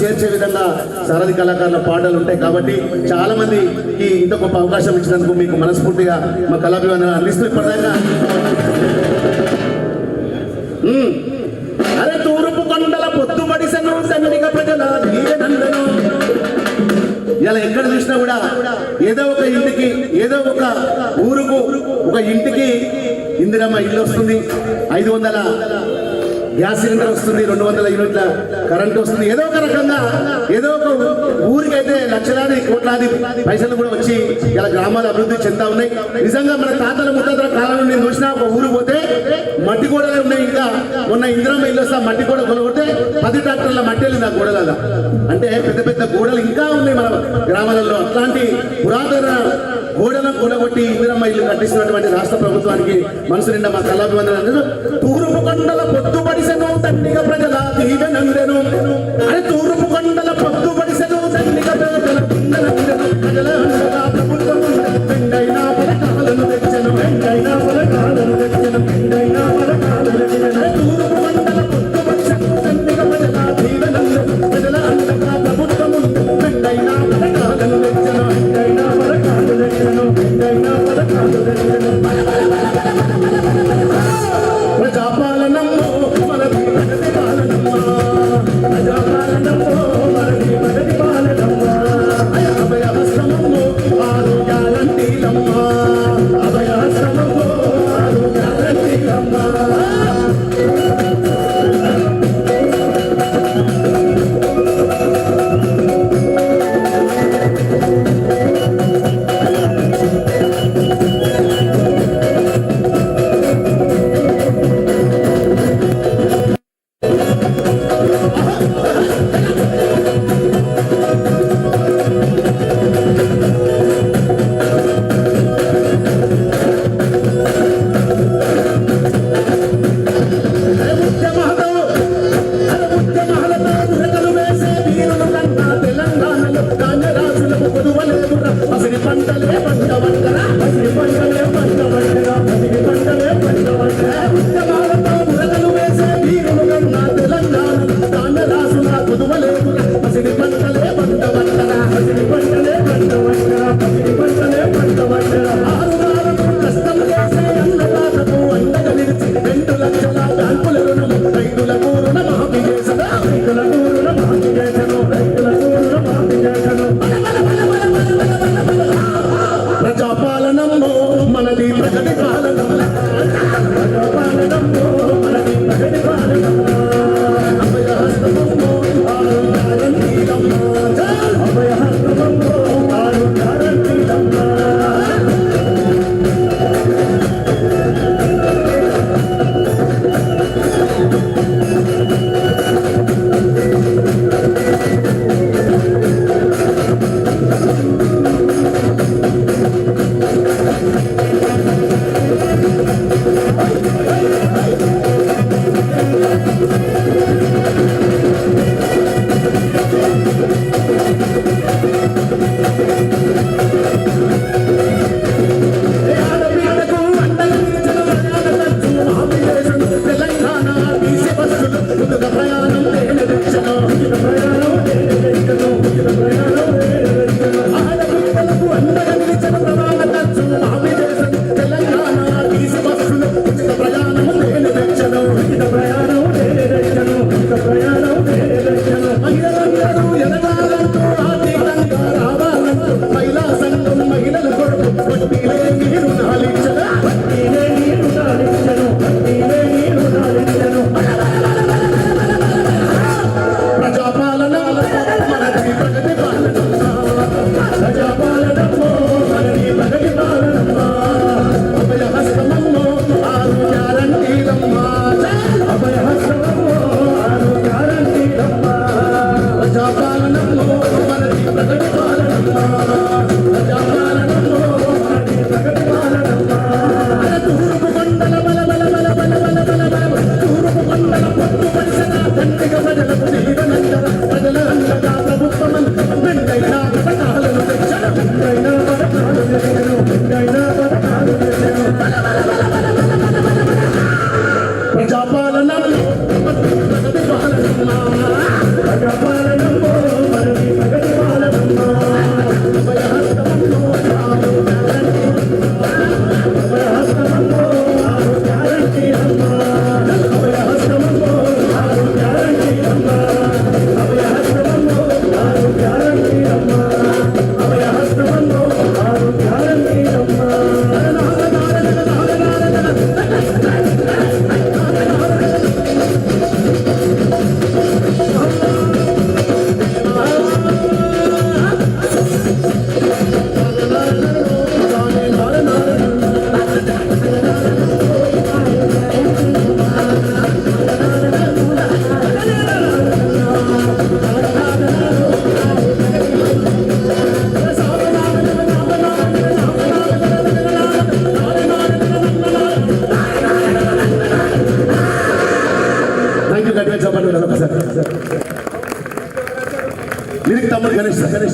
చేర్చే విధంగా సారథి కళాకారుల పాటలు ఉంటాయి కాబట్టి చాలా మందికి ఇంత గొప్ప అవకాశం ఇచ్చినందుకు మీకు మనస్ఫూర్తిగా మా కళాభివందన అందిస్తూ ఇప్పటిదాకా అరే తూర్పు కొండల పొద్దుబడిసను సన్నిక ప్రజల దీవెనందను. ఇలా ఎక్కడ చూసినా కూడా ఏదో ఒక ఇంటికి ఏదో ఒక ఊరుకు ఒక ఇంటికి ఇందిరమ్మ ఇల్లు వస్తుంది, 500 గ్యాస్ సిలిండర్ వస్తుంది, 200 యూనిట్ల కరెంట్ వస్తుంది. ఏదో ఒక రకంగా ఏదో ఒక ఊరికైతే లక్షలాది కోట్లాది పైసలు కూడా వచ్చి ఇలా గ్రామాలు అభివృద్ధి చెందుతా ఉన్నాయి. నిజంగా మన తాతల ముత్తాతల కాలంలో నేను చూసినా ఒక ఊరు పోతే మట్టి గోడలే ఉన్నాయి. ఇంకా మొన్న ఇందిరమ్మ ఇల్లు వస్తా మట్టి గోడ కొలగొడితే 10 ట్రాక్టర్ల మట్టి వెళ్ళింది ఆ గోడలాగా. అంటే పెద్ద పెద్ద గోడలు ఇంకా ఉన్నాయి మన గ్రామాలలో. అట్లాంటి పురాతన గోడలను కూలగొట్టి ఇందిరమ్మ ఇల్లు కట్టిస్తున్నటువంటి రాష్ట్ర ప్రభుత్వానికి మనసు నిండా మా కళాభివందనలు. తూర్పు కొండల పొద్దుబడిసెను తండ్రిగా ప్రజల దీవెనందెను. అరే తూర్పు కొండల పొద్దుబడిసెను తండ్రిగా ప్రజల ప్రజల ప్రభుత్వం పెండైనా పథకాలను తెచ్చను, పెండైనా పథకాలను తెచ్చను, పెండైనా పథకాలను తెచ్చను. తూర్పు కొండల పొద్దుబడిసెను తండ్రిగా ప్రజల దీవెనందెను. ప్రజల అండగా ప్రభుత్వం పెండైనా పథకాలను తెచ్చను, పెండైనా పథకాలు తెచ్చను, పెండైనా పథకాలు తెచ్చను. ప్రజాపాలనము మనది ప్రగతి పాలనమ్మ, ప్రజాపాలనము మనది ప్రగతి పాలనమ్మ. అభయహస్తమము ఆరు గ్యారంటీలమ్మ, అభయహస్తమము ఆరు గ్యారంటీలమ్మ. ప్రజాపాలన లిరిక్ తమ్ముడు గణేష్ సార్.